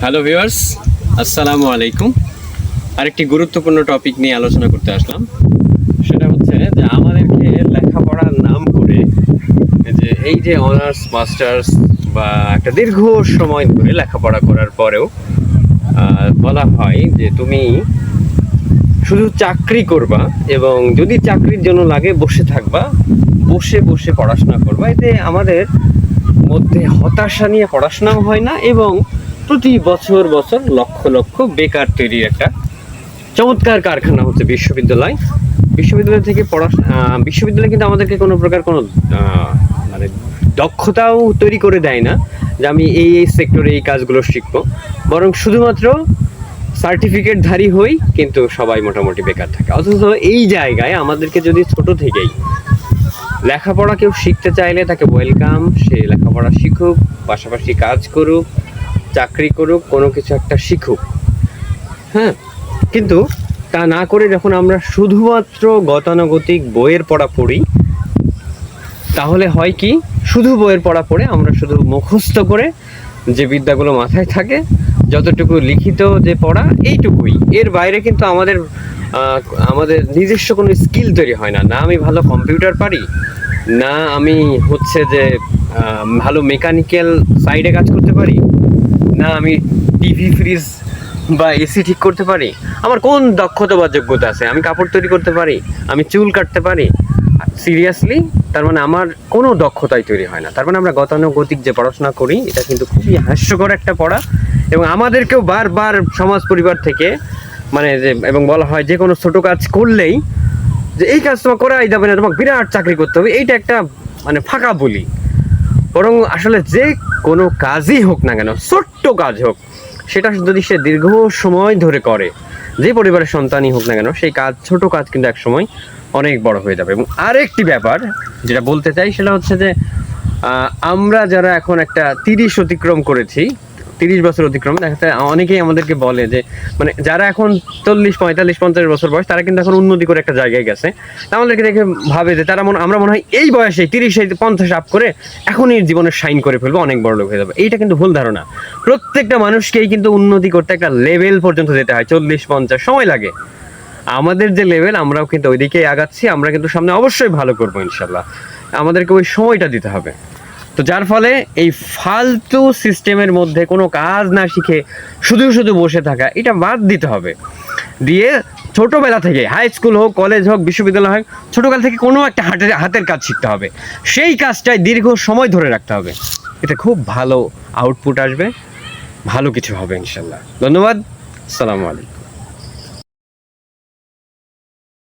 Hello viewers, আসসালামু আলাইকুম। আরেকটি গুরুত্বপূর্ণ টপিক নিয়ে আলোচনা করতে আসলাম। সেটা হচ্ছে যে আমাদেরকে লেখাপড়ার নাম করে এই যে অনার্স মাস্টার্স বা একটা দীর্ঘ সময় ধরে লেখাপড়া করার পরেও বলা হয় যে তুমি শুধু চাকরি করবা এবং যদি চাকরির জন্য লাগে বসে থাকবা, বসে বসে পড়াশোনা করবা। এতে আমাদের মধ্যে হতাশা নিয়ে পড়াশোনাও হয় না এবং প্রতি বছর বছর লক্ষ লক্ষ বেকার তৈরির একটা চমৎকার কারখানা হচ্ছে বিশ্ববিদ্যালয়। বিশ্ববিদ্যালয় থেকে বিশ্ববিদ্যালয় কিন্তু আমাদেরকে কোনো প্রকার কোনো মানে দক্ষতাও তৈরি করে দেয় না যে আমি এই সেক্টরে এই কাজগুলো শিখবো, বরং শুধুমাত্র সার্টিফিকেটধারী হই কিন্তু সবাই মোটামুটি বেকার থাকে। অথচ এই জায়গায় আমাদেরকে যদি ছোট থেকেই লেখাপড়া কেউ শিখতে চাইলে তাকে ওয়েলকাম, সে লেখাপড়া শিখুক, পাশাপাশি কাজ করুক, চাকরি করুক, কোনো কিছু একটা শিখুক। হ্যাঁ, কিন্তু তা না করে যখন আমরা শুধুমাত্র গতানুগতিক বইয়ের পড়া পড়ি, তাহলে হয় কি, শুধু বইয়ের পড়া পড়ে আমরা শুধু মুখস্থ করে যে বিদ্যাগুলো মাথায় থাকে, যতটুকু লিখিত যে পড়া এইটুকুই, এর বাইরে কিন্তু আমাদের নিজস্ব কোনো স্কিল তৈরি হয় না। না আমি ভালো কম্পিউটার পারি, না আমি হচ্ছে যে ভালো মেকানিক্যাল সাইডে কাজ করতে পারি, না আমি টিভি ফ্রিজ বা এসি ঠিক করতে পারি। আমার কোন দক্ষতা বা যোগ্যতা আছে? আমি কাপড় তৈরি করতে পারি, আমি চুল কাটতে পারি। সিরিয়াসলি, তার মানে আমার কোনো দক্ষতাই তৈরি হয় না। তার মানে আমরা গতানুগতিক যে পড়াশোনা করি, এটা কিন্তু খুবই হাস্যকর একটা পড়া। এবং আমাদেরকেও বারবার সমাজ পরিবার থেকে এবং বলা হয় যে কোনো ছোট কাজ করলেই যে এই কাজ তোমার করাই যাবে না, তোমাকে বিরাট চাকরি করতে হবে, এইটা একটা ফাঁকা বলি। বরং আসলে যে কোনো কাজই হোক না কেন, ছোট্ট কাজ হোক, সেটা যদি সে দীর্ঘ সময় ধরে করে, যে পরিবারের সন্তানই হোক না কেন, সেই কাজ, ছোট কাজ কিন্তু এক সময় অনেক বড় হয়ে যাবে। এবং আরেকটি ব্যাপার যেটা বলতে চাই, সেটা হচ্ছে যে আমরা যারা এখন একটা 30 অতিক্রম করেছি, 30 বছর অতিক্রম, দেখা যায় অনেকেই আমাদেরকে বলে যে যারা এখন 40, 45, 50 বছর বয়স, তারা কিন্তু এখন উন্নতি করে একটা জায়গায় গেছে। আমাদেরকে দেখে ভাবে যে আমরা মনে হয় এই বয়সে 30, 50 আপ করে এখনই জীবনের শাইন করে ফেলবো, অনেক বড় লোক হয়ে যাবে। এইটা কিন্তু ভুল ধারণা। প্রত্যেকটা মানুষকেই কিন্তু উন্নতি করতে একটা লেভেল পর্যন্ত যেতে হয়, 40, 50 সময় লাগে। আমাদের যে লেভেল, আমরাও কিন্তু ওইদিকেই আগাচ্ছি। আমরা কিন্তু সামনে অবশ্যই ভালো করবো ইনশাল্লাহ। আমাদেরকে ওই সময়টা দিতে হবে। তো যার ফলে এই ফালতু সিস্টেমের মধ্যে কোনো কাজ না শিখে শুধু শুধু বসে থাকা, এটা বাদ দিতে হবে। দিয়ে ছোটোবেলা থেকে, হাই স্কুল হোক, কলেজ হোক, বিশ্ববিদ্যালয় হোক, ছোটোকাল থেকে কোনো একটা হাতের কাজ শিখতে হবে। সেই কাজটাই দীর্ঘ সময় ধরে রাখতে হবে। এটা খুব ভালো আউটপুট আসবে, ভালো কিছু হবে ইনশাল্লাহ। ধন্যবাদ। আসসালামু আলাইকুম।